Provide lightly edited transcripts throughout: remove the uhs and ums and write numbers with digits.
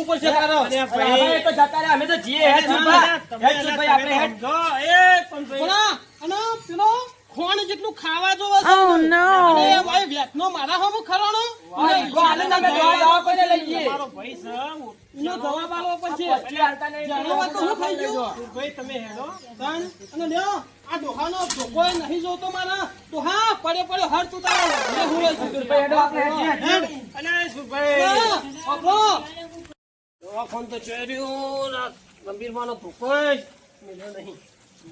કરવું પડશે તારો. ભાઈ તો જતા રહ્યા, અમે તો જીએ હે સુભા. હે સુભાઈ આપણે હે. સમજો એ પણ ભાઈ અને પેલો ખોણ જેટલું ખાવા જોવે છે. Oh no. અરે ભાઈ વેતનો મારા હમ ખરાણો. આલે તમે દવા કોને લઈ જઈએ. તમારો ભાઈ છે એનો જવાબ આલવો પડશે. એટલે હાલતા નહીં. જાણવા તો હું થઈ ગયો. ભાઈ તમે હેડો તાન અને લ્યો આ ડોહાનો ધોકો નહીં જોતો મારા તો હા પડે પડે હર તું તારો લે હું એ સુભાઈ હેડો આપણે હેડ. અને સુભાઈ ઓપરો દવાખાન તો ચોર્યું ના ગંભીર માનો ધોકો જ મિલ્યો નહીં.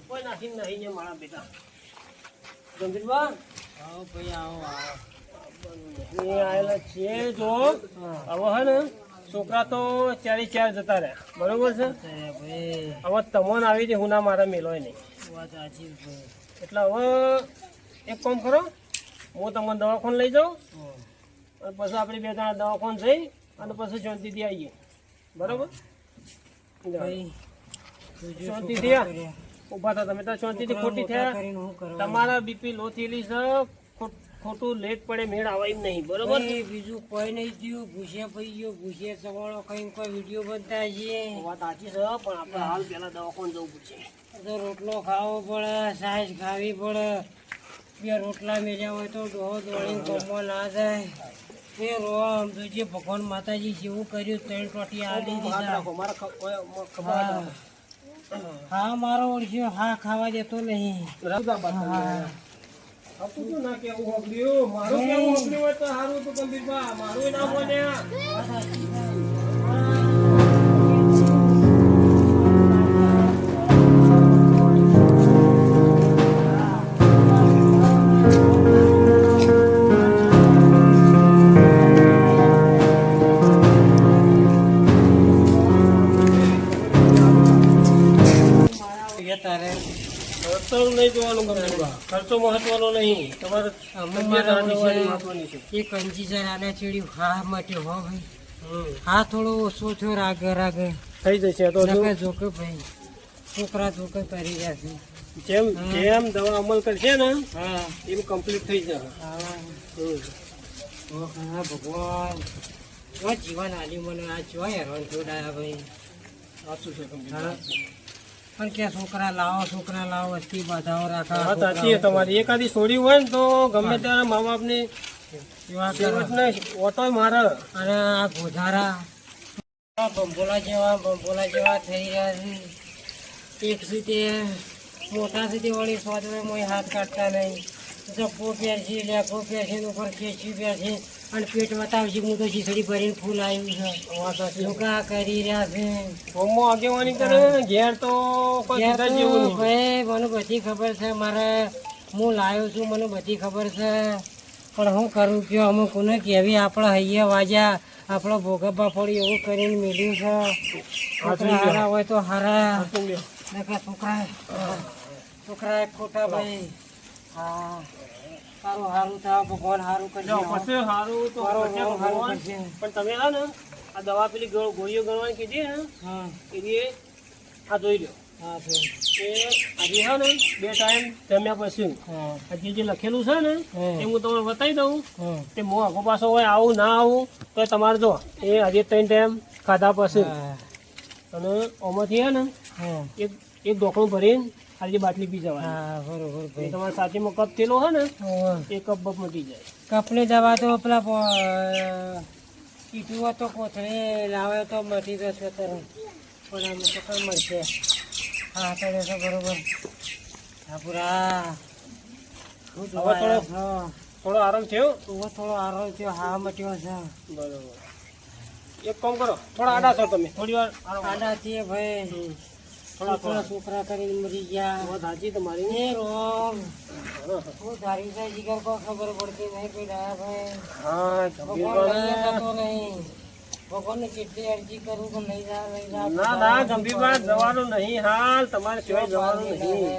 કોઈ નાખી નહીં ને મારા બેટા ગંભીરબા આવો ભાઈ આવો એ આયેલા છે જો હવે હે ને છોકરા તો 4 જતા રહ્યા બરોબર છે. ભાઈ હવે તમોન આવી દે હું ના મારા મેલોય નહીં વાત સાચી ભાઈ. એટલે હવે એક કામ કરો હું તમને દવાખાને લઈ જાઉં અને પછી આપણે 2 જણા દવાખાને જઈ અને પછી શાંતિથી આવીએ બરોબર. ભાઈ શાંતિથી ઉભા થા તમે તો શાંતિથી ખોટી થયા તમારા બીપી લો થયેલી છે ખોટું લેટ પડે મેળ આવે એમ નહીં બરોબર. બીજું કોઈ નહીં થયું. ભૂસે પડી ગયો ભૂસે સવાળો કઈ કોઈ વિડીયો બનતા છે. વાત સાચી છે પણ આપણે હાલ પેલા દવાખાને જવું પડશે. તો રોટલો ખાવો પડે સાઈઝ ખાવી પડે. 2 રોટલા મેળ્યા હોય તો ડોહો દોડીને ગમવા ના જાય. એ રોમ જોજે ભગવાન માતાજી જેવું કર્યું 3 ટોટી આલી દીધા. મારા ખબર હા મારો ઓળખ્યો હા ખાવા દેતો નહીં. આપું ના કેવું હોગલ્યું મારું કેવું હોગલ્યું હોય તો સારું હતું ગંભીરબા મારું ના બન્યા. તારે ખર્ચો નહીં જોવાનું ગંભીરબા ખર્ચો મહત્વનો નહીં તમારે મહત્વની છે. એ કંજી જરા આને ચીડ્યું હા મટ્યો હો ભાઈ. હા થોડો ઓછો થયો રાગ થઈ જશે તો નકે જોકે ભાઈ છોકરા જોકે કરી રહ્યા છે. જેમ જેમ દવા અમલ કરશે ને હા એમ કમ્પ્લીટ થઈ જશે. હા ભગવાન જીવન આલી મને આ જો હેરાન જોડાયા ભાઈ. સાચું છે હા પણ કે છોકરા લાવો વસ્તી બાધાઓ વાત રાખા. સાચી છે તમારી. એકાદી છોડી હોય ને તો ગમે ત્યારે મા બાપ ને ઓટો મારે. અને આ ગોધારા બંબોલા જેવા થઈ રહ્યા છે. એક સીતે મોટા સીતે વળી સોદવે મોય હાથ કાઢતા નહીં. જબ્બો પહેરશે લેખો પહેરશે ઉપર ખેંચી પહેરશે અને પેટ બતાવશે. હું તો ખીચડી ભરીને ફૂલ આવ્યું છે. લોકા કરી રહ્યા છે. હોમો આગેવાની કરે ને ઘેર તો કોઈ ત્યાં કીધા તો જેવું નહીં. ભાઈ મને બધી ખબર છે. મારે હું લાવ્યો છું મને બધી ખબર છે. પણ હું કરું કે અમુક કોને કેવી આપણે હૈયા વાજ્યા આપણો ભોગવવા પડી એવું કરીને મેળ્યું છે. છોકરા હારા હોય તો હારા છોકરા ખોટા ભાઈ. હા સારું થાય ભગવાન સારું કરી પછી સારું તો પછી ભગવાન. પણ તમે હા ને આ દવા પેલી ગોળીઓ ગણવાની કીધી ને હા એ આ જોઈ લો. હા એ આજે હા ને 2 ટાઈમ જમ્યા પછી હા જે લખેલું છે ને એ હું તમને બતાવી દઉં. હા તે હું આખો પાછો હોય આવું ના આવું તો તમારે જો એ આજે 3 ટાઈમ ખાધા પછી અને આમાંથી હે ને હા એક ઢોકણું ભરીને આજે બાટલી પી જવાની. હા બરોબર ભાઈ. તમારા સાચીમાં કપ તેલો હોય ને હા. એ કપ બપ મટી જાય. કપની દવા તો પેલા કીધું હોય તો કોથળી લાવે તો મટી જશે તરત. પણ આમ તો કઈ મળશે. હા તો રહેશે બરોબર. હા પૂરા થોડો આરામ થયો. થોડો આરોગ્ય થયો. હા મટ્યો છે બરોબર. એક કામ કરો થોડા આડા છો તમે થોડી વાર આડાથી ભાઈ. છોકરા કરીને મરી ગયા. વાત સાચી તમારી. એ રોમ હું ધારી જાય જીગર કોઈ ખબર પડતી નહીં કોઈ ડાયા ભાઈ. હા ભગવાન લઈ જતો નહીં. ભગવાનને કેટલી અરજી કરું કે લઈ જા. ના ગંભીરભાઈ જવાનું નહીં હાલ તમારે સિવાય જવાનું નહીં.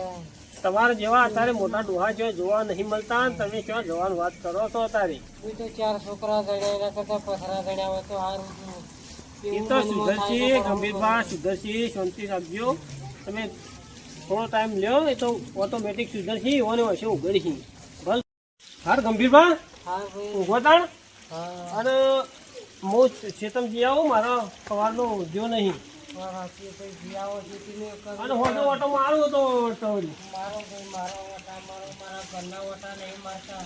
તમારે જેવા અત્યારે મોટા ડોહા છે જોવા નહીં મળતા ને તમે ક્યાં જવાનું વાત કરો છો અત્યારે. હું તો 4 છોકરા જડ્યા એના કરતા પથરા જડ્યા હોય તો સારું હતું. એ તો સુધરશી ગંભીરભાઈ સુધરશી શાંતિ રાખજો તમે થોડો ટાઈમ લ્યો એ તો ઓટોમેટિક સુધરશી ઓને હશે ઉઘડશી. બસ હાર ગંભીરભાઈ હા ભાઈ. ઉભો તાણ હા અને હું ચેતમ જી આવું મારા સવારનો જો નહીં મારા ભાઈ જીયાઓ જેથી અને હોટો ઓટો મારું તો ટવરી મારો ભાઈ મારો વટા મારો મારા ઘરના વટા નહીં મારતા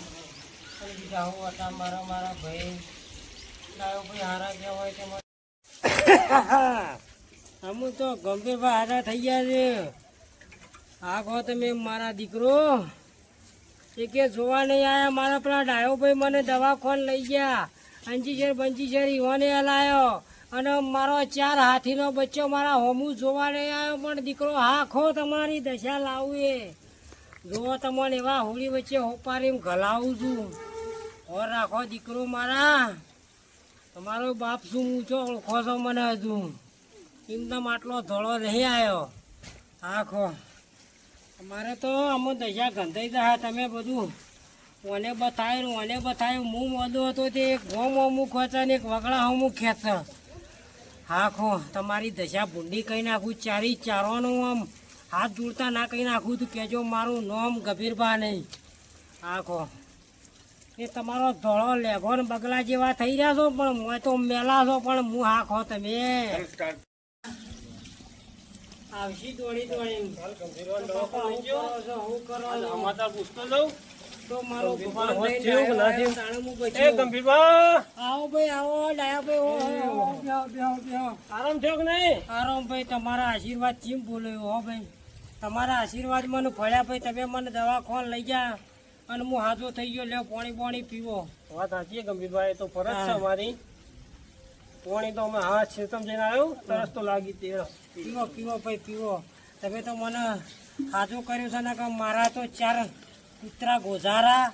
અને બીજા હું વટા મારા ભાઈ લાયો ભાઈ હારા ગયા હોય તેમાં અમુક તો ગંભીરભાઈ હારા થઈ ગયા છે આ કહો તમે મારા દીકરો એ કે જોવા નહીં આવ્યા મારા પેલા ડાયો ભાઈ મને દવાખાન લઈ ગયા અંજીશર બંજીશર ઈવાને લાયો અને મારો 4 હાથીનો બચ્ચો મારા હોમું જોવા નહીં આવ્યો પણ દીકરો હાખો તમારી દશા લાવું એ જુઓ તમને એવા હોળી વચ્ચે હોપારીને ઘલાવું છું ઓર રાખો દીકરો મારા તમારો બાપ શું ઊંચો ઓળખો છો મને હજુ એકદમ આટલો ધોળો નહીં આવ્યો આખો અમારે તો અમો દશા ગંધાઈ જાય તમે બધું ઓને બતાવ્યું હું મોદો હતો તે એક ગોમ અમુક ખેંચે ને એક વગડા અમુક ખેંચે આખો તમારી દશા ભૂંડી કહી નાખું ચારોનું આમ હાથ જોડતા ના કહી નાખું તું કહેજો મારું નામ ગભીરભા નહીં આખો એ તમારો ધોળો લેઘો ને બગલા જેવા થઈ રહ્યા છો પણ હું તો મેલા છો પણ હું હાખો તમે આવશી દોડી હું કરો માતા પૂછતો જાઉં તો મારો ભગવાન હોત લઈને થયું કે ના આવ્યો, થયું? તાણે હું એ બચ્યો. ગંભીરબા આવો ભાઈ આવો ડાયા ભાઈ બેહો. આરામ થયો કે નહીં આરામ ભાઈ તમારા આશીર્વાદ ચીમ બોલ્યો હો ભાઈ તમારા આશીર્વાદ મને ફળ્યા ભાઈ તમે મને દવાખાન લઈ જા અને હું હાજો થઈ ગયો લ્યો પાણી પીવો વાત સાચી ગંભીરભાઈ એ તો ફરજ છે હા. અમારી પોણી તો અમે હા છેતમ જઈને આવ્યો તરસ તો લાગી તે પીવો ભાઈ પીવો તમે તો મને હાજો કર્યો છે ને કે મારા તો 4 કૂતરા ગોઝારા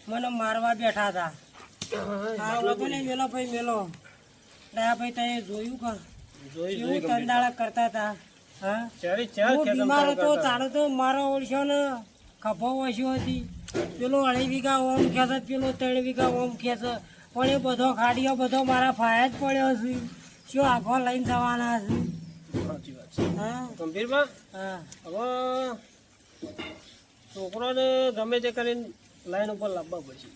મને મારવા બેઠા હતા હા બધું નહીં મેલો ભાઈ મેલો ડાયા ભાઈ તમે જોયું કે જોઈ કેવું તંદાળા કરતા હતા હા ચારે ચાર હું ખેતમ બીમાર કામ હતો કરતા. તારો તો મારો ઓળશો ને ખભો ઓછો હતી પેલો 2.5 વીઘા ઓમ ખેંચે પેલો 3 વીઘા ઓમ ખેંચે પણ એ બધો ખાડીઓ બધો મારા ફાયા જ પડ્યો છે શું આખો લઈને જવાના છે સાચી વાત છે હા ગંભીરબા હા હવે છોકરોને ગમે તે કરીને લાઈન ઉપર લાવવા પડશે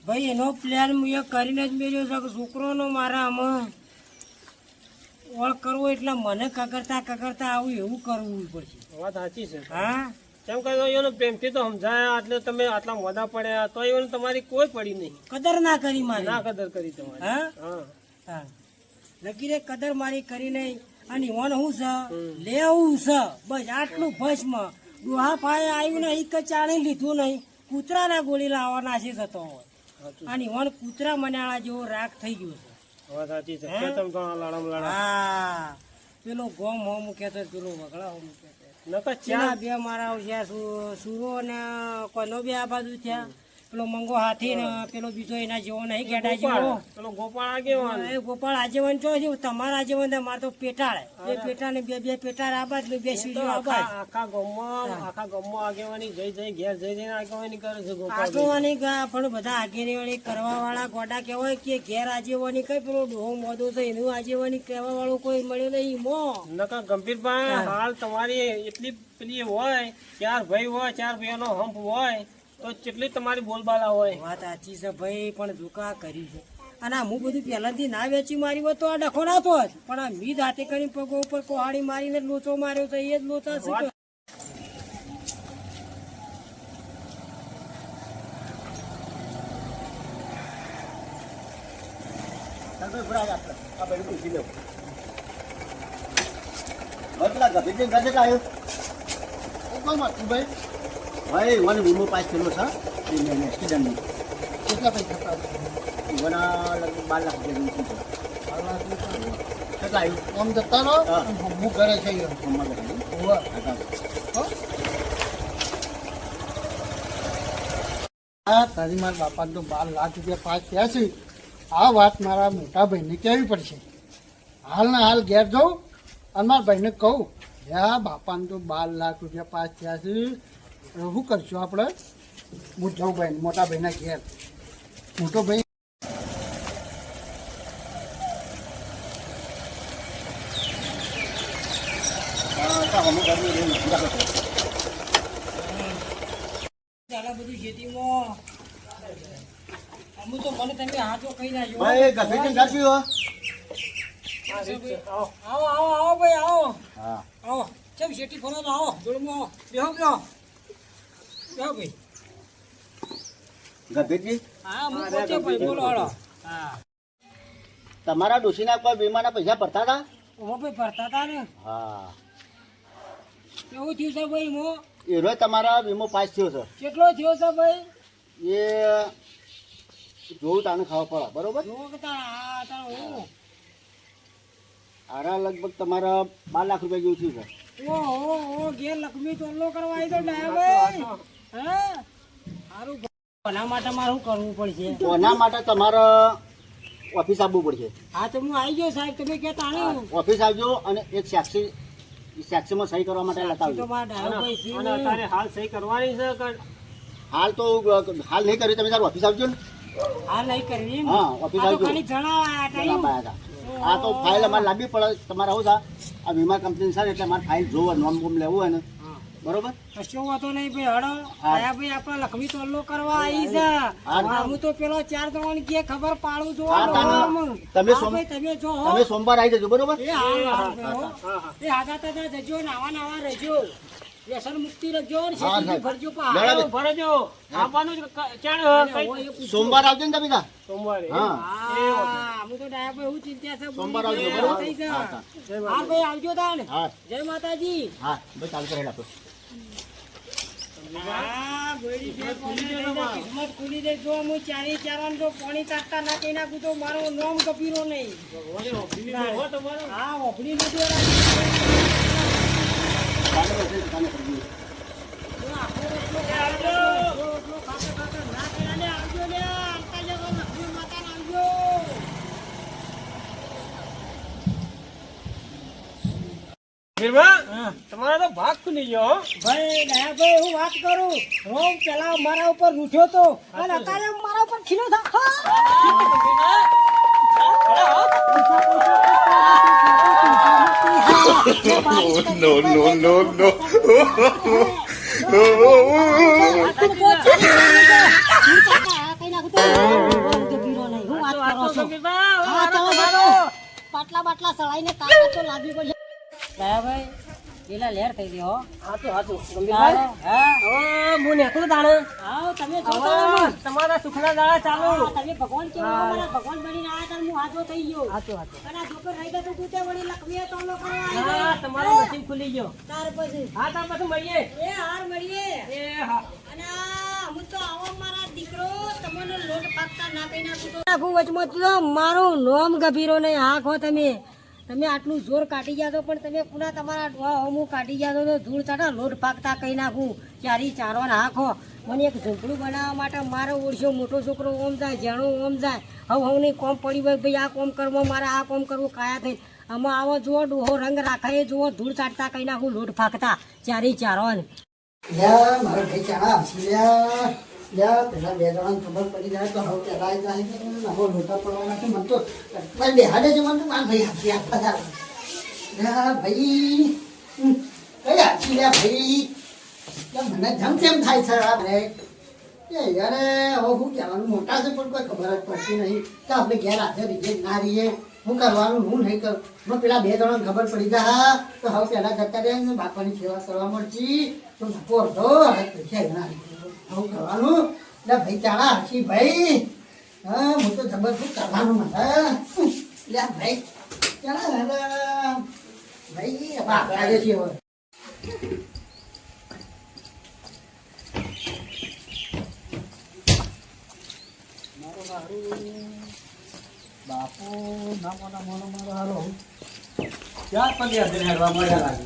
ભાઈ એનો પ્લાન હું એ કરીને જ મેળ્યો છે કે છોકરોનો મારા આમાં ઓળ કરવો એટલે મને કકરતા આવું એવું કરવું પડશે વાત સાચી છે હા કેમ કે એને પ્રેમથી તો સમજાયા એટલે તમે આટલા મોડા પડ્યા તો એને તમારી કોઈ પડી નહીં કદર ના કરી મારી ના કદર કરી તમારી હા હા હા નક્કી રે કદર મારી કરી નહીં અને ઓન હું છે લેવું છે બસ આટલું ભસ્મ ડોહા ફાય આવ્યું નહીં કે ચાણી લીધું નહીં કૂતરાના ગોળી લાવવા નાસી જતો હોય સાચું. અને ઓન કૂતરા મનાળા જેવો રાગ થઈ ગયો છે વાત સાચી છે હે? ખેતમ તો લાડામ લાડા હા પેલો ગોમ હો મૂકે છે પેલો વગડા હો મૂકે છે નકર પેલા ચાર બે મારા છે સુરો ને કોઈનો બે આ બાજુ થયા પેલો મંગો હાથી ને પેલો બીજો એના જેવો નહીં ગેડા જેવો પેલો ગોપાળ આગેવાન એ ગોપાળ આજીવન ચો છે તમારા આજીવન મારે તો પેટાળે બે પેટા ને બે પેટાળ આબાદ ને બે તો સીડીઓ આખા આખા આખા ગામમાં આગેવાની જઈ ઘેર જઈને આગેવાની કરે છે ગોપાલ આગેવાની ગા પણ બધા આગેવાની કરવા વાળા ગોડા કહેવાય કે ઘેર આજીવની કઈ પેલો ડોહો મોદો છે એનું આજીવની કહેવા વાળો કોઈ મળ્યો નહીં મો નકર ગંભીરભાઈ હાલ તમારી એટલી પેલી હોય 4 ભાઈ હોય 4 ભાઈઓનો હંપ હોય તો કેટલી તમારી બોલબાલા હોય વાત સાચી છે ભાઈ પણ દુકા કરી છે અને આ હું બધું પહેલાથી ના વેચી મારી હોત તો આ ડખો નાતો જ પણ આ મીદ હાથે કરીને પગો ઉપર કોહાડી મારીને લોચો માર્યો છે એ જ લોચા છે વાત ભાઈ મને વીમો પાસ થયેલો છે એક્સિડન્ટનો કેટલા પૈસા થતા વીમોના લગભગ 12 લાખ જેવું છે કેટલા આવ્યું આમ જતા રહો હું ઘરે છે હા તારી મારા બાપાને તો 12 લાખ રૂપિયા પાસ થયા છે આ વાત મારા મોટા ભાઈને કહેવી પડશે હાલના હાલ ઘેર જાઉં અને મારા ભાઈને કહું હા બાપાને તો 12 લાખ રૂપિયા પાસ થયા છે શું કરશું આપણે હું જાઉં ભાઈ મોટા ભાઈના ઘેર મોટો ભાઈ ચાલો બધું ખેતીમાં અમુક તો મને તમે હાથો કહી નાખ્યો. ભાઈ ગભેટી જાતી હો. આ રીત છે. આવો. આવો આવો આવો ભાઈ આવો હા આવો ચમ શેટી ફરો તો આવો જોડમાં આવો બેહો બેહો બેહો ભાઈ. ગભેટી હા હું પોતે ભાઈ બોલો હાલો. હા તમારા ડોશીના કોઈ વીમાના પૈસા ભરતા હતા? ઓ ભાઈ ભરતા હતા ને. હા કેવું થયું છે ભાઈ મો? એરોય તમારા વીમો પાસ થયો છે. કેટલો થયો છે ભાઈ? એ જોવું તાને ખાવા પડે બરોબર. જો કે તારા તારો હું આરા લગભગ તમારા 12 લાખ રૂપિયા જેવું થયું છે. ઓ ઘેર લક્ષ્મી ચોલ્લો કરવા આવી તો ડાયા ભાઈ. હે સારું કોના માટે મારે શું કરવું પડશે? કોના માટે તમારે ઓફિસ આવવું પડશે. હા તો હું આવી ગયો સાહેબ તમે કહેતા ને ઓફિસ આવજો અને એક સેક્શનમાં સહી કરવા માટે લેતા તો આવજો. મારા ડાયો ભાઈ છે અને ને. અત્યારે હાલ સહી કરવાની છે કે હાલ તો હાલ નહીં કર્યું. તમે તાર ઓફિસ આવજો ને. હા નહીં કરવી એમ? હા, ઓફિસ આ તો આવજો. ખાલી જણાવાયા હતા એમ? જણાવવા આવ્યા હતા. આ તો ફાઇલ અમારે લાવવી પડે. તમારે આવું થાય આ વીમા કંપની સાથે એટલે અમારે ફાઇલ જોવો નોમ બોમ લેવું હોય ને હા. બરોબર. કશો વાંધો નહીં ભાઈ હડો હા. આયા ભાઈ આપણે લક્ષ્મી તોલ્લો કરવા આવી છે હા. હું તો પેલો 4 ત્રણ કે ખબર પાડું છું હા, તમે હા, સોમ- ભાઈ, તમે જો હો. તમે સોમવાર આવી જજો બરોબર. એ હા, હા, હા, હા. એ હાથા તાથા જજો નાવા નાવા રહેજો વ્યસન મુક્તિ રહેજો ને હા, શેઠી સાહેબ. ભરજો બરાબર. પા ભરજો આવવાનું જ ચાણ કઈ સોમવાર આવજો ને તમે તાર. સોમવારે હા હા હું તો ડાયા ભાઈ એવું ચિંતા છે સોમવાર આવજો બોલી બરોબર. થઈ છે. હા, હા. હા ભાઈ આવજો તાણ હા જય માતાજી હા બસ ચાલુ કરેલા આપણે. હા ગોળી છે પાણી લઈ જા, કિસ્મત ખુલી દે જો હું ચારી ચારવાનું જો પાણી કાઢતા ના કઈ નાખું તો મારો નોમ કપીરો નહીં હા ઓફડી લીધું ચાલુ કરશે, ચાલુ કરજો. આખો રોટલો ખાતો ખાતો ના કર્યા ને આવજો લે આવતા જતો લક્ષ્મી માતા આવજો વીરભા, તમારો તો ભાગ ખુલી ગયો હો. ભાઈ દયા ભાઈ હું વાત કરું રોમ પેલા મારા ઉપર રૂઠ્યો તો અને અત્યારે મારા ઉપર ખીલો પાટલા બાટલા સળાઈને તાકાત તો લાગવી પડશે દયા ભાઈ પેલા લેર થઈ ગયો હાચું, હાચું. ગંભીરભાઈ, હા હવે હું નેકળું તાણે. આવો તમે હવે જોતા તમારા સુખના દાડા ચાલુ. તમે ભગવાન કેવો મારા ભગવાન બનીને આયા તાર હું હાજો થઈ ગયો હાચું, હાચું. અને આ છોકરો રહી ગયો તો તું તે વળી લખવીએ તો લો કરવા આવી હા, ગયો. તમારો નસીબ ખુલી ગયો. તાર પછી હા, તાર પછી મળીએ. એ હાર મળીએ એ હા. અને હું તો આવો મારા દીકરો તમને લોટ પાકતા ના કઈ નાખું તો નાખું વચમાં તો મારું નોમ ગભીરો નહીં આખો તમે આટલું જોર કાઢી ગયા તો પણ તમે પુના તમારા ડોહા હોમું કાઢી ગયા તો ધૂળ ચાટા લોટ પાકતા કઈ નાખું ચારી ચારવાના આખો મને એક ઝૂંપડું બનાવવા માટે મારો ઓળશો મોટો છોકરો ઓમ જાય જેણું ઓમ જાય હવે નહીં કોમ પડી હોય ભાઈ આ કોમ કરવો મારે આ કોમ કરવું કાયા થઈ આમાં આવો જુઓ ડોહો રંગ રાખે જુઓ ધૂળ ચાટતા કઈ નાખું લોટ ફાકતા ચારી ચારવાને લ્યા મારા ભાઈ ચાણા હસી લ્યા પેલા બે જણાને ખબર પડી જાય તો હવે પેલા જાય કે નવો લોટા પડવાના છે મને તો ભાઈ બેહાડે છે મને તો મારા ભાઈ હાથી આપવા જાય લ્યા ભાઈ કઈ હાથી લ્યા ભાઈ મને જમ તેમ થાય છે આ ભાઈ એ યાર હવે શું કહેવાનું મોટા છે પણ કોઈ ખબર જ પડતી નહીં તો આપણે ઘેર હાથે રીજે ના રહીએ શું કરવાનું હું નહીં કરું મને પેલા બે જણાને ખબર પડી જાય તો હવે પેલા જતા રહે ને બાપાની સેવા કરવા મળતી તો બાપો અડધો હવે પૈસા ના હું કરવાનું એટલે ભાઈ ચાલા હાથી ભાઈ હા હું તો જબરદસ્ત કરવાનું મને લે ભાઈ ચાલા ભાઈ બાપ લાગે છે હવે બાપુ નામો મારો હારો ચાર પંદર દિન હેડવા મળ્યા લાગે.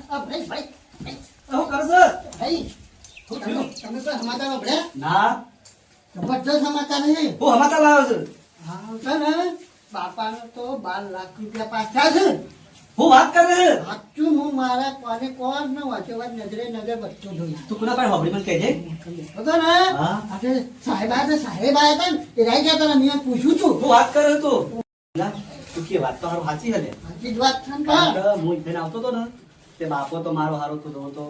ભાઈ ભાઈ શું કરશે? ભાઈ તમે કોઈ સમાચાર સાંભળ્યા ના જબરદસ્ત સમાચાર છે હું સમાચાર લાવ્યો છું. હા છે ને બાપાનો તો 12 લાખ રૂપિયા પાસ થયા છે હું વાત કરે છે. સાચું હું મારા કોને કોણ ને વાંચો વાત નજરે નજર બધો જોઈ તું કોના પાસે હોબળી મને કહેજે. હતો ને હા. આજે સાહેબ આવ્યા હતા ને એ રહી ગયા હતા ને મેં પૂછ્યું તું હું વાત કરે તું. ના, તું કે વાત તો હારું સાચી હલે. સાચી જ વાત છે ને કારણ પણ. કે હું ઇધર આવતો હતો ને તે બાપો તો મારો હારો થતો હતો.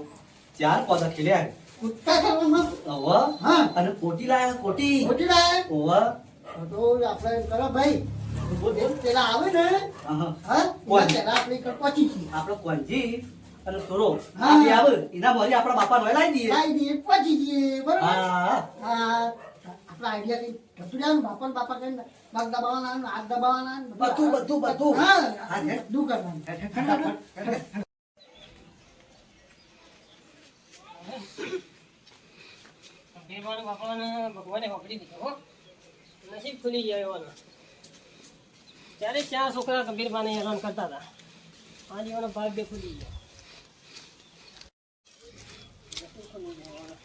ચાર પોતા ખેલ્યા. કૂદકા કરવામાં ઓવા હા અને કોટી લાયા કોટી ખોટી લાય ઓવા તો આપણે એમ કરો ભાઈ એક પેલા આવે ને હા હા કોણ? પેલા આપણે કર પહોંચી છીએ આપણો કોંજી અને થોરો હા. આપી આવે એના મોરી આપણા બાપા નો લાવી દઈએ લાવી દઈએ પહોંચી જઈએ બરોબર હા હા આપણા આઈડિયા કઈ થતું જાય ને બાપા ને બાપા કઈ પગ દબાવવાના ને હાથ દબાવવાના ને બધું હા હા, હે. બધું કરવાનું ગંભીરવાળા બાપાને ભગવાને હોકડી દીધો હો નસીબ ખુલી ગયા એવાનો ત્યારે 4 છોકરા ગંભીરવાને હેરાન કરતા હતા આ જીવાનો ભાગ બે ખુલી ગયો નસીબ ખુલી ગયો એવાનો.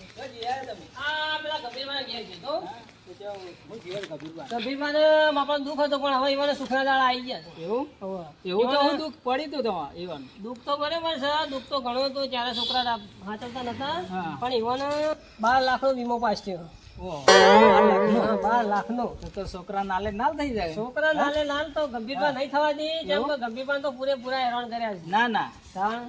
આ પેલા ગંભીરવાને ઘેર ગયો ગંભીરવાને બાપાને દુઃખ હતું પણ હવે ઈવાને સુખના દાડા આવી ગયા છે એવું હવે એવું તો ઈવાને હું દુઃખ પડી તું તમારે એવાનું દુઃખ તો બરાબર છે દુઃખ તો ઘણું હતું ત્યારે છોકરા હાચવતા નતા હા. પણ ઈવાને 12 લાખનો વીમો પાસ થયો ઓહ 12 લાખનો તો છોકરા નાલે નાલ થઈ જાય છોકરા નાલે નાલ તો ગંભીરમાં નહીં થવા દે જેમ કે ગંભીરમાં તો પૂરેપૂરા હેરાન કર્યા છે ના ના તાણ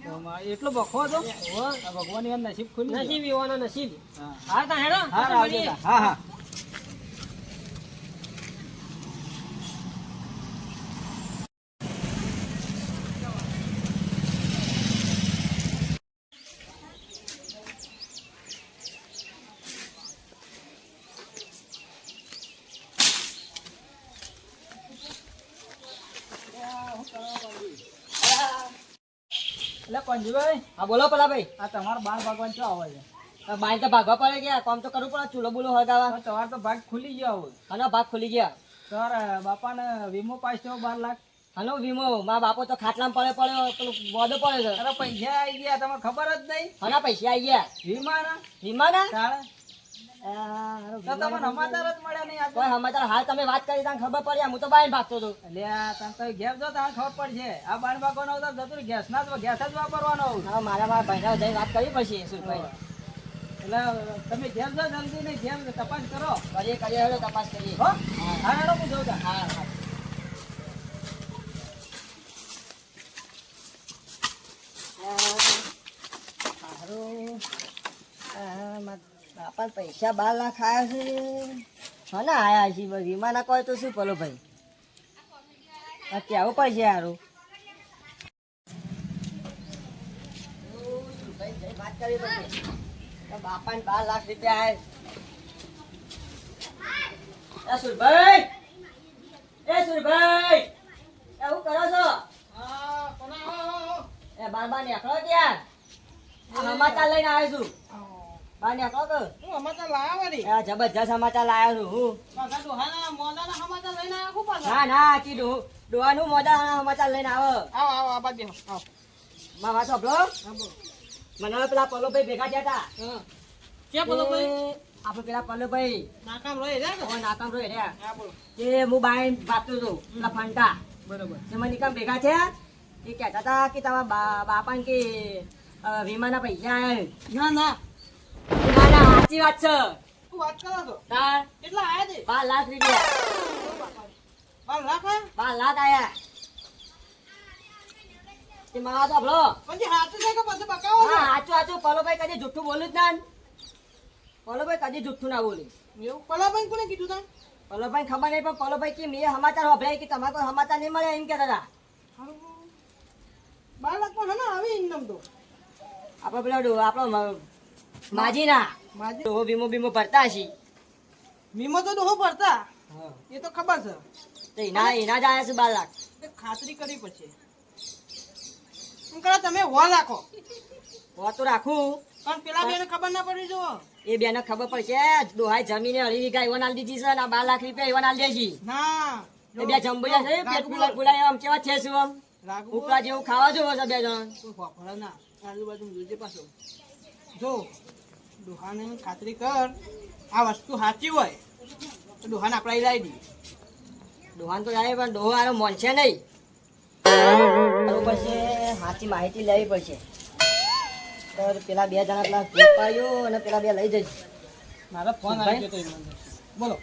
તો એટલો બખો હતો આ ભગવાન એવા નસીબ ખુલી ગયું. નસીબ ઈવાનો નસીબ હા હા તા હેડો હા પછી આવજો મળીએ. તા. હા હા એટલે પંજુભાઈ હા બોલો પેલા ભાઈ આ તમારા બાળ ભગવાન ચો આવે છે બાઈ તો ભાગવા પડે ગયા કામ તો કરવું પડે ચૂલો બુલો હળગાવા તો તમારો તો ભાગ ખુલી ગયો હવે હનો ભાગ ખુલી ગયા સર બાપાને વીમો પાસ થયો 12 લાખ હનો વીમો મારા બાપો તો ખાટલામાં પડ્યો પેલું બોધો પડે છે અરે પૈસા આવી ગયા તમને ખબર જ નહીં હના પૈસા આવી ગયા વીમાના વીમાના તાણે આ, તો તમને સમાચાર જ મળ્યા નહીં આજે કોઈ સમાચાર હાલ તમે વાત કરી તને ખબર પડી હું તો બાઈ ભાગતો હતો અલ્યા તને તો ઘેર જો તારે ખબર પડશે આ બાણ ભાગવાનો હતો જતું રહ્યું. ગેસ જ વાપરવાનો હોય. હા મારા ભાઈને જઈને વાત કરવી પડશે શું ભાઈ એટલે તમે ઘેર જો જલ્દી ને ઘેર તપાસ કરો કરીએ હવે તપાસ કરીએ હો હા હેડો હું જોઉં તાર. હા હા સારું બાપા પૈસા 12 લાખ આયા છે હા ના આયા છે વીમા ના કહે તો શું પેલો ભાઈ આ કેવું પડશે સારું વાત કરવી પડશે બાપા ને 12 લાખ રૂપિયા આયા સુરભાઈ એ સુરભાઈ એ શું કરો છો એ બાર નીકળો ક્યાં સમાચાર લઈને આવ્યો છું બાર નીકળો તો હું સમાચાર લાયા વળી. આ જબરજસ્ત સમાચાર લાવ્યો છું હું પાછા ડોહાના મોઢાના સમાચાર લઈને આવ્યા શું પાછા? ના ના કીધું ડોહાનું મોઢા સમાચાર લઈને આવો આવો આવો આ બાજુ આવો. માં વાત સાંભળો મને હવે પેલા પલોભાઈ ભેગા થયા હતા ક્યાં બોલો ભાઈ? આપણે પેલા પલોભાઈ નાકામ રહી રહ્યા ને? ઓ નાકામ રોય રહ્યા હા બોલો. તે હું બાઈ વાગતો હતો પેલા ફંટા બરોબર. તે મને કામ ભેગા થયા એ કહેતા હતા કે તમારા બાપાને કે વીમાના પૈસા આયા ના ના ના ના સાચી વાત છે શું વાત કરો છો? તાર કેટલા આયા છે? 12 લાખ રૂપિયા 12 લાખ આયા? 12 લાખ આયા તે મારા તો આપણો પછી હાથે છે કે પછી બકાવો છે? હા સાચું સાચું પલોભાઈ કદી જુઠ્ઠું બોલું જ ના પલોભાઈ કદી જુઠ્ઠું ના બોલી એવું પલાભાઈ કોને કીધું તા? પલોભાઈ ખબર નહીં પણ પલોભાઈ કે મેં સમાચાર સાંભળ્યા કે તમારે કોઈ સમાચાર નહીં મળે એમ કહેતા હતા 12 લાખ પણ હે ને આવી ઇન્કમ તો આપણે પેલો આપણો માજીના માજી ડોહો બીમો ભરતા હશી વીમો તો ડોહો ભરતા એ તો ખબર છે તો એના જ આવ્યા છે 12 લાખ તે ખાતરી કરવી પડશે એમ કરો તમે વોલ રાખો તો રાખું પણ પેલા બેને ખબર ના પડી જો એ બેને ખબર પડશે ડોહાઈ જમીને 2.5 વીઘા એવન આલ દીધી છે અને 12 લાખ રૂપિયા એવન આલ દેજી ના એ બે જંબુયા છે પેટ ફૂલાય આમ કેવા છે શું આમ રાખવું ઉપરા જેવું ખાવા જોવો છે બે જણ કોઈ ફફડા ના આજુબાજુ જોજે પાછો જો ડોહાને ખાતરી કર આ વસ્તુ સાચી હોય તો ડોહાને આપણે લાવી દઈએ ડોહાન તો જાય પણ ડોહો આનો મોનશે નહીં બરોબર છે સાચી માહિતી લેવી પડશે તો પેલા 2 જણા પેલા વેપારીઓ અને પેલા 2 લઈ જઈશ મારો ફોન આવી ગયો તો બોલો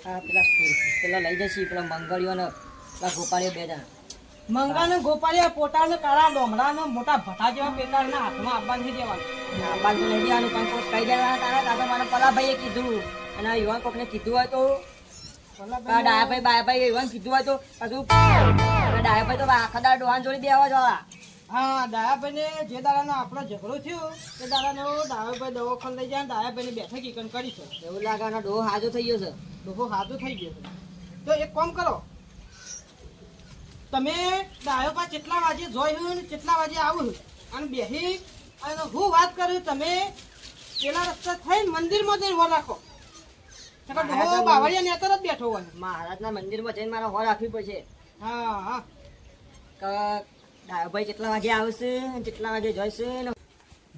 પેલા લઈ જશે પેલા મંગળીઓ ને પેલા ગોપાળીઓ 2 જણા. મંગા ને ગોપાળિયા પોટા ને કાળા ડોમડા ને મોટા ભટા જેવા પેલા ના હાથમાં આપવાનું નહીં દેવાનું. ના બાર તો લઈ જવાનું પણ કોક કહી દેવાના તારા દાદા મને પલાભાઈએ કીધું અને યુવાન કોકને કીધું હોય તો ડાયાભાઈ બાયાભાઈ યુવાન કીધું હોય તો પાછું ડાયાભાઈ તો આખા દાડા ડોહાન જોડી બેવા જ વાળા. હા ડાયાભાઈ ને જે દાડાનો આપણો ઝઘડો થયો તે દાડાનો ડાયાભાઈ દવાખાને લઈ જાય ડાયાભાઈ ની બેઠક ઈકન કરી છે. એવું લાગે અને ડોહો હાજો થઈ ગયો છે. ડોહો હાથો થઈ ગયો છે. તો એક કામ કરો, તમે ડાયો પા કેટલા વાગે જોયું ને કેટલા વાગે આવું અને બેહી અને હું વાત કરું તમે પેલા રસ્તા થઈને મંદિરમાં જઈને હો રાખો. ડોહો બાવળિયા ને અત્યારે જ બેઠો હોય. મહારાજના મંદિરમાં જઈને મારે હો રાખવી પડશે. હા હા ડાયોભાઈ કેટલા વાગે આવશે અને કેટલા વાગે જોઈશે ને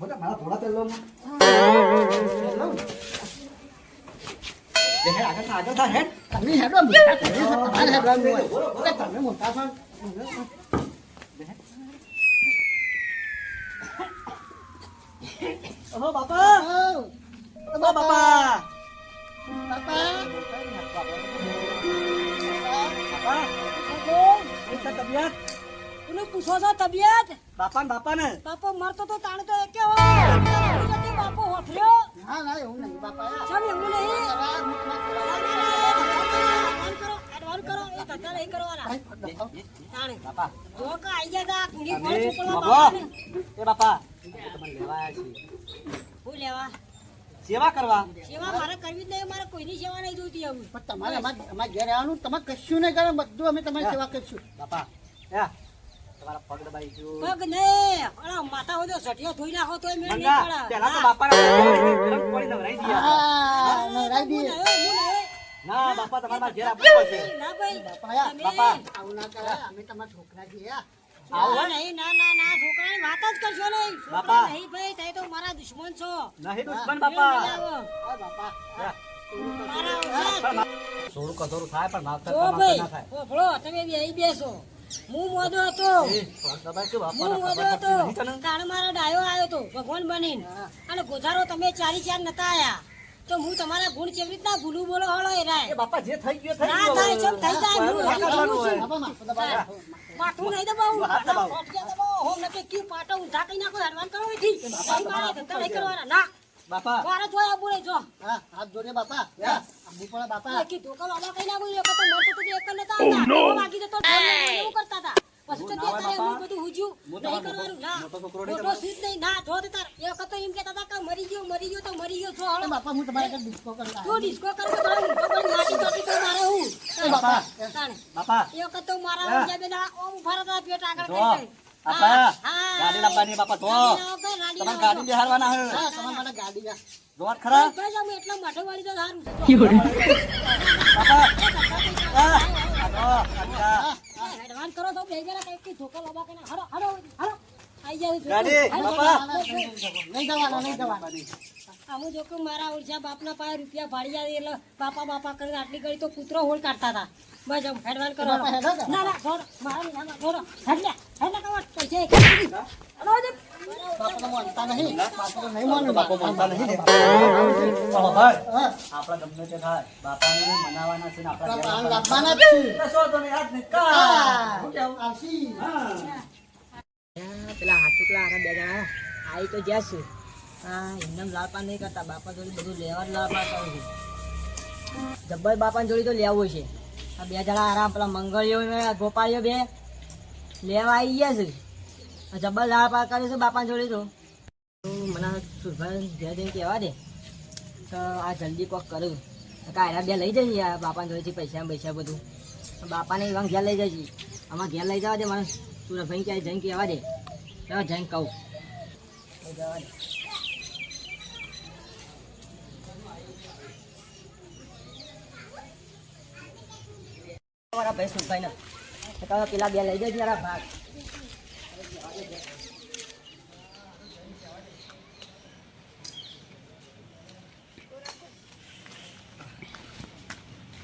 મારા થોડા તેલ લો આગળ થા હેડ તમે હેડો મોટા તમે છો, તમારે હેડવાનું હોય. એટલે તમે મોટા છો. ઓહો બાપા આવ. ઓ બાપા બાપા તબિયત તું પૂછો છો તબિયત બાપા ને બાપો મરતો તો તાણે તો એક બાપો હોફર્યો ના ના એવું નહીં બાપા. સબ એવું નહીં જરા મુખમાં એડવાન્સ કરો એ ધક્કા નહીં કરવાના તાણે બાપા જો કે આઈ ગયા તા કુંડી ફોન બાપા બાપાને એ બાપા તમને લેવા આવ્યા છીએ હું લેવા સેવા કરવા. સેવા મારે કરવી જ નહીં, મારે કોઈની સેવા નહીં જોઈતી હવે. પણ તમારે અમારે ઘેર આવવાનું, તમે કશું નહીં કરો, બધું અમે તમારી સેવા કરીશું. બાપા હે તમારા પગ દબાઈ ગયો. પગ નહીં અલા માથા હોય તો સટિયો ધોઈ નાખો તોય મેળ નહીં મંગા પડે. પેલા તો બાપા પાણી નવરાઈ દીયા. હા, નવરાઈ હું દઈએ. નહીં, હું નહીં. ના બાપા તમારા ઘેર આપવું પડશે. ના ભાઈ બાપા, તમે- બાપા. આવું ના કરે, અમે તમારા છોકરા છીએ. ના, નહીં, ના, છોકરાની વાત જ કરશો નહીં. છોકરા બાપા. નહીં ભાઈ, તમે તો મારા દુશ્મન છો. નહીં દુશ્મન મેળ નહીં બાપા. આવો. હા, બાપા. મારા ઓછા. થોડું કથોરું થાય પણ માવતર જો માવતર ભાઈ, ના થાય. ઓભળો, તમે બેહી બેસો. હું મોદો હતો. એ પગ દબાઈ ગયો હું બાપાનો મોદો ખબર હતો. પડતી નહીં તને? તાણે મારો ડાયો આવ્યો હતો ભગવાન બનીને. અને ગોધારો તમે 4 નતા આયા તો હું તમારા ગુણ કેવી રીતના ભૂલું બોલો હળો એ રાય. એ બાપા જે થઈ ગયો થઈ ના ગયો. થાય, જેમ થઈ જાય, હું બાપા હજુ કરવાનું જીવું હોય. છું. બાપા, માથું દબાવો. માથું નહીં દબાવું, હાથ દબાવો. ફોટક્યા દબાવો. હોમ નકે કી પાટો ઊંધા કરી નાખો, હેડવાન કરો એથી. ભાઈ મારે ધંધા નહીં કરવાના. ના, બાપા મારે જોયા બોલે જો. હા, હાથ જોડે બાપા. હા, આબુ પડે બાપા. કી ધોકા લાવા કઈ નાખું, એક તો મરતો તો એક જ નતા આવતા. એવો વાગી જતો ઢોલ ને એવું કરતા હતા. પછી તો તે તારે હું બધું હુજ્યું. નહીં કરવાનું. ના, મોટો છોકરો નહીં મોટો સીધ નહીં. ના, જો તે તાર. એક તો એમ કહેતા હતા કે મરી ગયો તો મરી ગયો છો. એ હળો. બાપા, હું તમારા ઘરે ડિસ્કો કરી તું લાવ્યો. ડિસ્કો કરે તો તારે ઊંધો કરીને લાઠી ચોટી તો મારે હું. એ બાપા, તાણે. બાપા એ વખત તો મારા હા. ઊંચા બેના ઓમ ઉભા રહેતા હતા, પેટ આગળ જો, કરી કરી. બાપા, હા. ગાડી લાવવાની બાપા તો. ગાડી લાવો કે રાડી તમારે લાવો ગાડી બેહારવાના હે. હા, તમારા માટે ગાડી આ. જોવા જ ખરા ભાઈ જામ એટલા માટે વાળી તો સારું છે. બાપા હા, આ જો, આ એડવાન્સ કરો તો બે જણા કઈક ધોકો લબા કે હરો હરો હરો આઈ જાય ગાડી, બાપા. નહીં જવાના, નહીં જવાના. અમુ જો કે મારા ઓળજા બાપના પાસે રૂપિયા ભાડી જાય એટલે બાપા કરીને આટલી ઘડી તો કૂતરો હોળ કાઢતા હતા. બસ આમ એડવાન્સ કરો. બાપા હેડો કે? ના છોડ મારા નહીં ના છોડ હેડલે કવર પૈસા હલો દે બાપાને માનતા નહીં. બાપાને નહીં માનવું. બાપો માનતા નહીં ને. ચાલો ભાઈ, હા, આપણા ગમે તે થાય બાપાને મનાવવાના છે ને આપણા બાપા ઘેર લાવવાના જ છે. કશો તો નહીં, હાથ નહીં. કા. હા, શું કેવું? આવશી. હા. પેલા હાથુકલા આરા બે જણા આવી તો જ્યાં છું. હા એમને લાપા નહીં કરતા, બાપા જોડે બધું લેવા જ લાપા કરું છું. જબ્બર બાપાની જોડી તો લેવું છે. આ બે જણા આરામ પેલા મંગળીઓ ને ગોપાળીઓ બે લેવા આવી ગયા છે. આ જબ્બર લાપા કરે છે બાપાની જોડી તો મને સુરભાઈ ઘેર જઈને કહેવા દે તો આ જલ્દી કોક કરું. કાયરા બે લઈ જઈએ આ બાપાની જોડેથી પૈસા બધું. બાપાને એવા ઘેર લઈ જઈએ. આમાં ઘેર લઈ જવા દે મને સુરભાઈ ક્યાંય જઈને કહેવા દે. ચાલો જઈને કહું લઈ જવા દે. મારા ભાઈ સુરભાઈ ને પેલા બે લઈ જજે મારા ભાગ.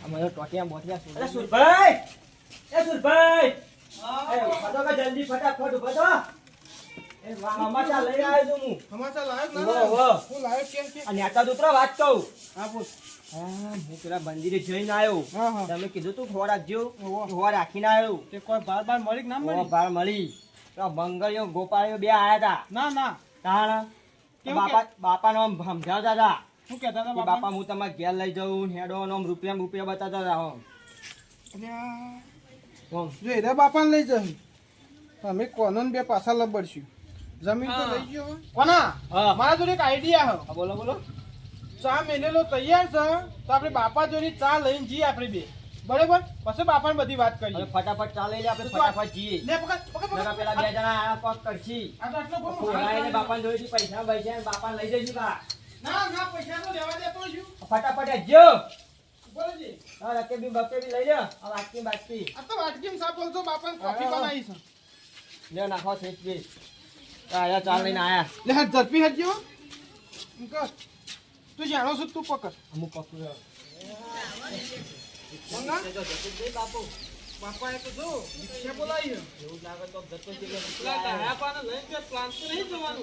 અમારો ટોટિયા બોટિયા અરે સુરભાઈ, એ સુરભાઈ, એ ઉભા થો કે જલ્દી ફટાફટ ઉભા થો. એ સમાચાર લઈને આવ્યો છું હું. સમાચાર લાયક ઉભો, ઉભો. હું લાયક કેમ કે આ નેતા દૂતરો વાત કહું. હા બોલ હા હું પેલા મંદિરે જઈને આવ્યો હા હા તમે કીધું તું ખોવા રાખજો ઓહો. ખોવા રાખીને આવ્યો તે કોઈ બાર બાર મળી કે ના ખોવા મળી ભાર મળી પેલા મંગળીઓ ગોપાળીઓ બે આયા હતા ના ના તાણ કેવું બાપાનો આમ સમજાવતા હતા શું કહેતા હતા કે બાપા બાપા હું તમારે ઘેર લઈ જાઉં હેડો ને આમ રૂપિયા બતાવતા હતા આમ. આમ. જો એના બાપાને લઈ જશે તમે કોનો બે પાછા લબડશું જમીન તો લઈ ગયો કોના હા. મારા જોડે એક આઈડિયા હા, બોલો બોલો ચા મેલેલો તૈયાર છે તો આપણે બાપા જોડે ચા લઈને જઈએ આપણે બે બરાબર પછી બાપાને બધી વાત હવે કરીએ ફટાફટ ચાલે લે આપણે તો આ- ફટાફટ જઈએ લે પકડ પકડ નકર પેલા બે જણા આયા કોક કરશી આ તો આટલો બહુ ખોરાઈને બાપાને જોઈતી પૈસા બાપાને લઈ જઈશું કા ના ના પૈસા તો લેવા દેતો છું ફટાફટ હેડજો. બોલો જી હા રકેબી બકેબી લઈ લો આ વાટકી બાટકી આ તો વાટકીમાં સાપ બોલતો બાપાને કોફી બનાવી છે લ્યો નાખો છે બે આયા ચાલ લઈને આયા લે હાથ ઝડપી હટજો એમ કર તું જાણો છો તું પકડ અમુક પકડ્યો મંગા બાપા એ તો જો રિક્ષા બોલાવી છે. એવું લાગે તો જતો છે પેલા ડાયા પાને લઈને જે પ્લાન તો નહીં જવાનું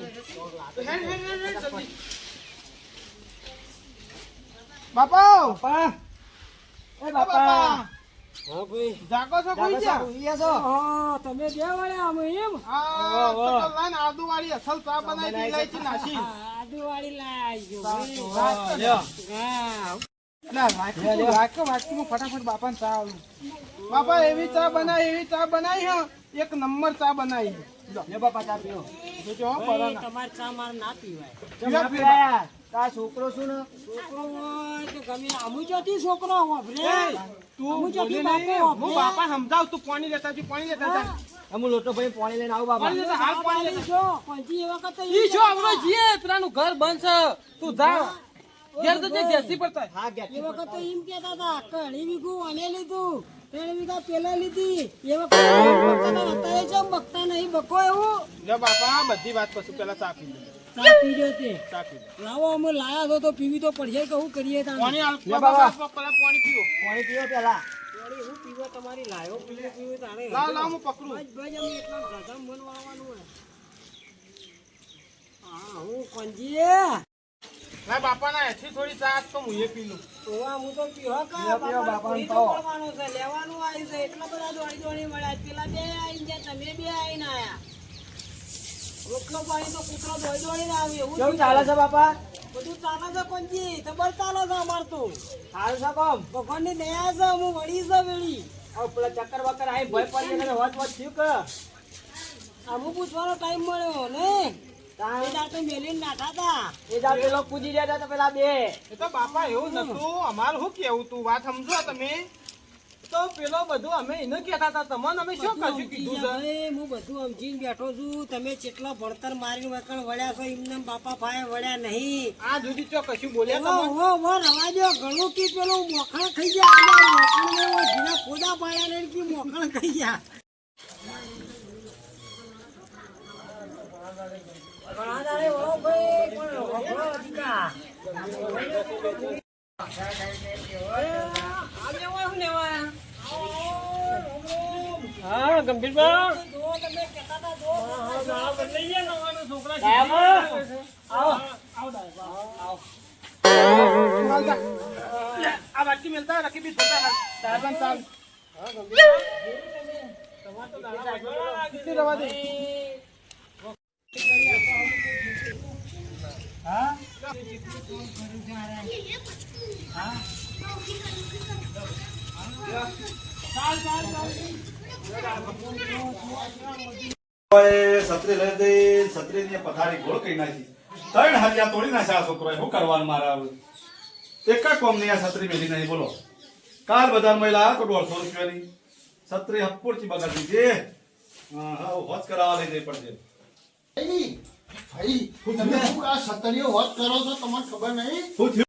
તો હેડ હેડ હેડ હેડ જલ્દી બાપા બાપા એ બાપા હા ભાઈ જાગો છો કોઈ જા હા તમે બે વળ્યા અમે એમ આ તો લાઈન આદુ વાળી અસલ ચા બનાવી લઈ થી નાસી આદુવાળી લાવજો લ્યો હા ના વાટકીમાં ફટાફટ બાપાને ચા આવું બાપા એવી ચા બનાવી હા એક નંબર ચા બનાવી લ્યો બાપા ચા પીઓ જોજો હો ભાઈ, પરાના તમારે ચા માર ના પીવાય ચા પીવાયા તા છોકરો શું ને છોકરો હોય તો ગમે અમુ ચોથી છોકરો વાપરે તું અમુ ચોથી બોલી બાપો નહીં. હું બાપા સમજાવ તું પાણી લેતા જી પાણી લેતા જા અમુ લોટો ભાઈ પાણી લઈને આવું બાપા પાણી લેતા હાલ પાણી લેતા જો પંચી એ વખત ઈ છો આવડો જીએ પેલાનું ઘર બંધ છે તું જા ઘેર તો જે ઘેરથી પડતા હા ગયા એ વખત તો એમ કેતા હતા કે અઢી વીઘું અને લીધું 3 વીઘા પેલા લીધી એ વખત અત્યારે જેમ બકતા નહીં બકો એવું લે બાપા બધી વાત પછી પેલા ચા પી લે ચા પીજો તે ચા પી લે લાવો અમે લાયા છો તો પીવી તો પડશે કે હું કરીએ તાણે? પાણી હાલ લે બાબા. પેલા પાણી પીવો પાણી પીવો પેલા વળી હું પીવો તમારી લાયો પીવું તાણે લાવ લાવ હું પકડું બસ બસ અમે એટલા ગધમ મન વાળવાનું હોય હા હું કોંજીએ ના બાપાના એથી થોડી ચા તો હું એ પી લઉં ઓવા હું તો પીવો કા પીવો, પીવો, બાપા બાપાને પૂરી તો પાવો. પડવાનું છે લેવાનું આવ્યું છે એટલા બધા દોડી દોડી મળ્યા પેલા બે આવીને ગયા તમે બે આવીને આયા રોટલો પાણી તો કૂતરો દોડી દોડીને આવે એવું કેવું ચાલે છે બાપા બધું ચાલે છે કોંજી ખબર ચાલે છે અમાર તો સારું છે કોમ ભગવાનની દયા છે હું વળી છે વેળી હવે પેલા ચક્કર વક્કર આવી ભય પડી ગયા હોત હોત થયું કે આમ પૂછવાનો ટાઈમ મળ્યો ને એ દાંતો મેલીને નાખા હતા એ જા પેલો કૂદી રહ્યા હતા તો પેલા બે એ તો બાપા એવું નતું અમારું શું કેવું તું વાત સમજો તમે તો પેલો બધું અમે એને કહેતા હતા તમને અમે શું કશું કીધું છે ભાઈ, હું બધું સમજીને બેઠો છું તમે કેટલા ભણતર મારી વકણ વળ્યા છો એમને બાપા ભાઈ વળ્યા નહીં આ જુદી ચો કશું બોલ્યા તમે રવા દો ઘણું કી પેલું મોખણ ખાઈ ગયા મોખણ ને જીના ફોદા પાડ્યા ને કી મોખણ ખાઈ ગયા ઘણા દાડે વળો ભાઈ, પણ વળો દીકા. આ લેવાય, શું લેવાય? હા ગંભીરભાઈ જો તમે કહેતા હતા, જો બદલાઈ ગયા નવાનો છોકરા આવો આ વાટકી મેલતા રખી બી થતા સાહેબ ચાલ કેટલી રવા દે છત્રી લઈ દઈ છત્રીની પથારી ગોળ કરી નાખી 3 હાથિયા તોડી નાખ્યા આ છોકરોએ શું કરવાનું મારા હવે એક કોમ ની આ છત્રી મેલી નહીં બોલો કાલ બજાર માં લાયા તો 150 રૂપિયાની છત્રી હપ્પુરથી બગાડી દીધી હા હોત કરાવવા લઈ જઈ પડશે ભાઈ તમે શું આ સતરીઓ વાત કરો છો તમને ખબર નહીં શું થયું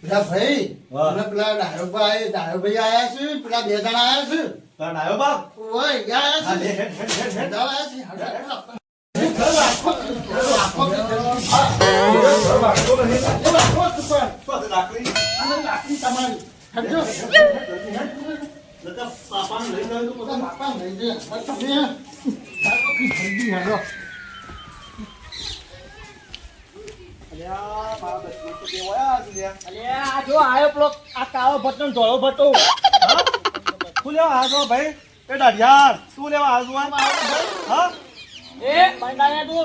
પેલા ભાઈ વાહ. અને પેલા ડાયોભાઈ આયા છે પેલા બે જણા આયા છે તાણ આવ્યો બાપ ઓય ગયા હા, છે લે, હેડ, હેડ, હેડ, હેડ. બધા આયા છે હડા, હડા. શું લાકડી લાકડી તમારી હટજો. લતા પાપાને લઈ જાય તો બધા બાપા લઈ જાય. તમે ચાલો કે જલ્દી હેડો. લ્યા, મારા દશમન તો કેવો આયા છે લ્યા. અલ્યા આ જો આયો પેલો આ કાળો ભટ્ટો ને ધોળો ભટ્ટો તું લેવા આવ્યો છો ભાઈ? એ દાઢિયાર, તું લેવા આવ્યો છો? હા? એ બંધાયા તું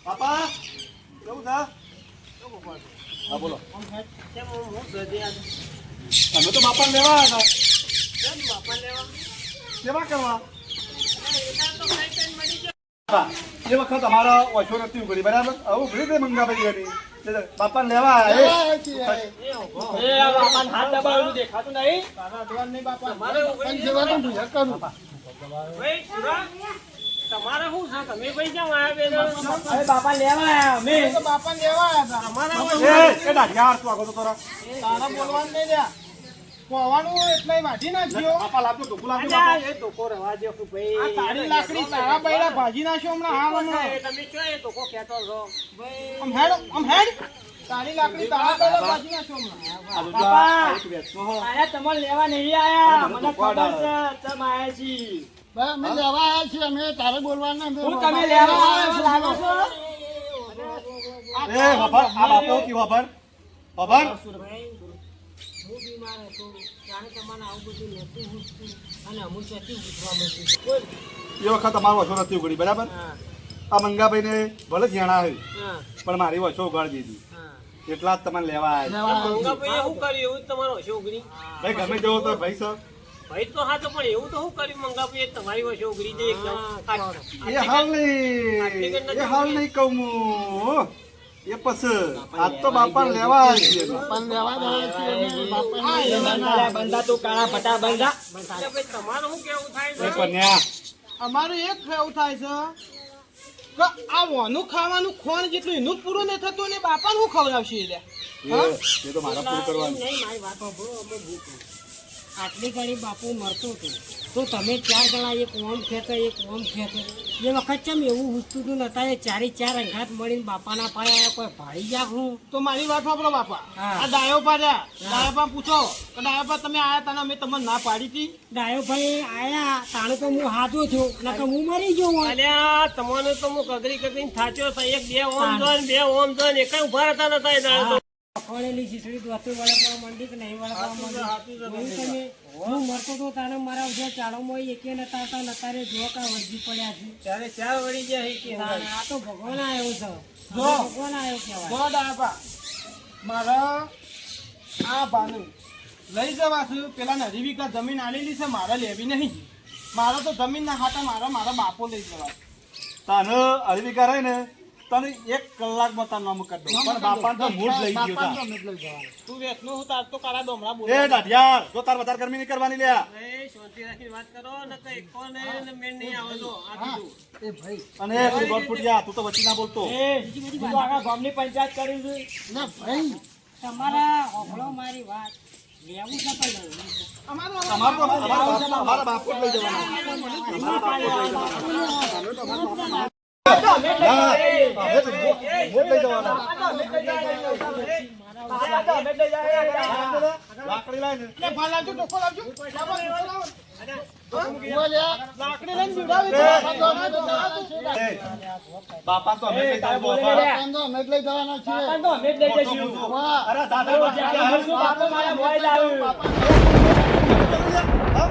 બાપા, કેવું છે? હા, બોલો. અમે તો બાપાને લેવા આવ્યા હતા. કેવા કરવા? બાપા, એ વખત અમારા ઓછો નથી ઉઘડી, બરાબર? હવે ઉઘડી દે મંગાભાઈ ઘરની. એટલે બાપાને લેવા આવ્યા. એ આ બાપાને હાથ દબાવેલું દેખાતું નહીં તમારે પણ જેવા તો ભૂયા કરું ભાઈ સુરા, તમારે શું છે? તમે ભાઈ ક્યાં આવ્યા બે જણા? હવે બાપા લેવા આયા અમે બાપાને લેવા આવ્યા તમારા એ દાઢિયાર, તું આગળ તો ખરા. તારા બોલવાનું નહીં લ્યા કોવાનું એટલે ભાજી નાખ્યો બાપા લાવજો, ઢોકું લાવજો અલ્યા, બાપા. એ ધોકો રહેવા દ્યો કે ભાઈ. આ તારી લાકડી તારા બૈરા ભાજી નાખ્યો હમણાં હાલ હમણાં તમે ચો એ ધોકો કહેતો છો? આમ હેડ તારી લાકડી તારા બૈરા ભાજી નાખ્યો હમણાં આ બધું બાપા. આ એક વેચનો હો. આયા તમારે લેવા નહીં આયા આ મને બધું ખબર છે તમે આયા છી ભાઈ અમે લેવા આવ્યા છીએ અમે તારે બોલવાનું નહીં. હું તમે લેવા આવ્યા છો લાગો છો એ વભાર, આ બાપો કી વભાર? વભાર? હું બીમાર હતો ત્યારે તમારે આવું બધું નહોતું પૂછતું અને અમુક ચેતી પૂછવા માંડ્યું. એ વખત અમારો ઓછો નથી ઉઘડી, બરાબર? આ મંગાભાઈને ભલે જાણા હોય, પણ મારી ઓછો ઉગાડી દીધી. એટલા જ તમને લેવા આવ્યા. આ મંગાભાઈએ શું કર્યું? એવું જ તમારો હશે ઉઘડી. ભાઈ ગમે જવો તો ભાઈ સર, ભાઈ તો હા તો પણ એવું તો શું કર્યું મંગાભાઈએ? તમારી વચ્ચે ઉઘડી દે એકદમ. એ હાલ નહીં, એ હાલ નહીં કહું હું. એ પછી આજ તો બાપાને લેવા આવ્યા છીએ. પણ લેવા આવ્યા છીએ અમે બાપાને બંધા બંધા તું કાળા ભટા બંધા એટલે ભાઈ તમારું શું કેવું થાય એ છે? કન્યા, અમારું એક એવું થાય છે કે આ વાનું ખાવાનું ખોણ જેટલું એનું પૂરું નહીં થતું ને બાપાને હું ખવડાવશે એટલે એ તો મારા પૂરું કરવાનું. નહીં મારી વાત સાંભળો, અમે ભૂખ આટલી ઘણી બાપુ મરતો હતો તો તમે 4 જણા એક ઓમ ખેતો એક ઓમ ખેતો એ વખત ચમ એવું પૂછતું હતું નતા એ 4 અંગાત મળીને બાપાના પાયા કોઈ ભાડી જા હું તો મારી વાત સાંભળો બાપા હા. આ ડાયો પાડ્યા ડાયો પા પૂછો કે ડાયો પા તમે આયા તા ને અમે તમને ના પાડી હતી ડાયો ભાઈ આયા તાણે તો હું હાજો થયો નકર હું મરી ગયો હોત. અલ્યા તમને તો હું કગરી કગરીને થાચ્યો છે. એક બે ઓમ જોન બે ઓમ જોન એકાય ઉભા રહેતા નતા એ દાડે તો. ખોળેલી ખીચડી દોસ્તી વળગવા માંડી કે નહીં વળગવા માંડી જોયું તમે? હું મરતો તો તાણે મારા જે ચાળોમાં એકે નતા આવતા નતા રે જો કા વજી પડ્યા છે. ત્યારે ચાર વળી ગયા છે કે તાણે આ તો ભગવાન આવ્યો છે. જો. ભગવાન આવ્યો કહેવાય. જો ડાયો પા મારા આ બાનું લઈ જવા છું પેલા નરી વીઘા જમીન આલેલી છે મારે લેવી નહીં મારે તો જમીન ના હાટા મારા બાપો લઈ જવા તને અળવી રહી ને તને 1 કલાકમાં તારું નામ કરી દઉં. પણ બાપાને તો મૂળ લઈ ગયો તા. તું વેચનું હું તાર તો કાળા ડોમરા બોલ એ દાઢિયાર, જો તાર વધારે ગરમી નહીં કરવાની લ્યા. એ શાંતિ રાખીને વાત કરો ને તો એકોને ને મેળ નહીં આવે તો આ કીધું. અને તું ગોળ ફૂટ્યા, તું તો વચ્ચે ના બોલતો. આખા ગામની પંચાયત કરી છે ના ભાઈ તમારા હોભળો મારી વાત લેવું છે પણ લેવું છે. અમારા બાપુ જ લઈ જવાના. લાકડી લાવીને લાકડી લઈને એ, બાપા તો અમે લઈ જવાનું બાપા. અમે લઈ જવાના છીએ તો અમે જ લઈ જઈશું અરે દાદા બાપો મારા મોબાઈલ આવ્યું હા?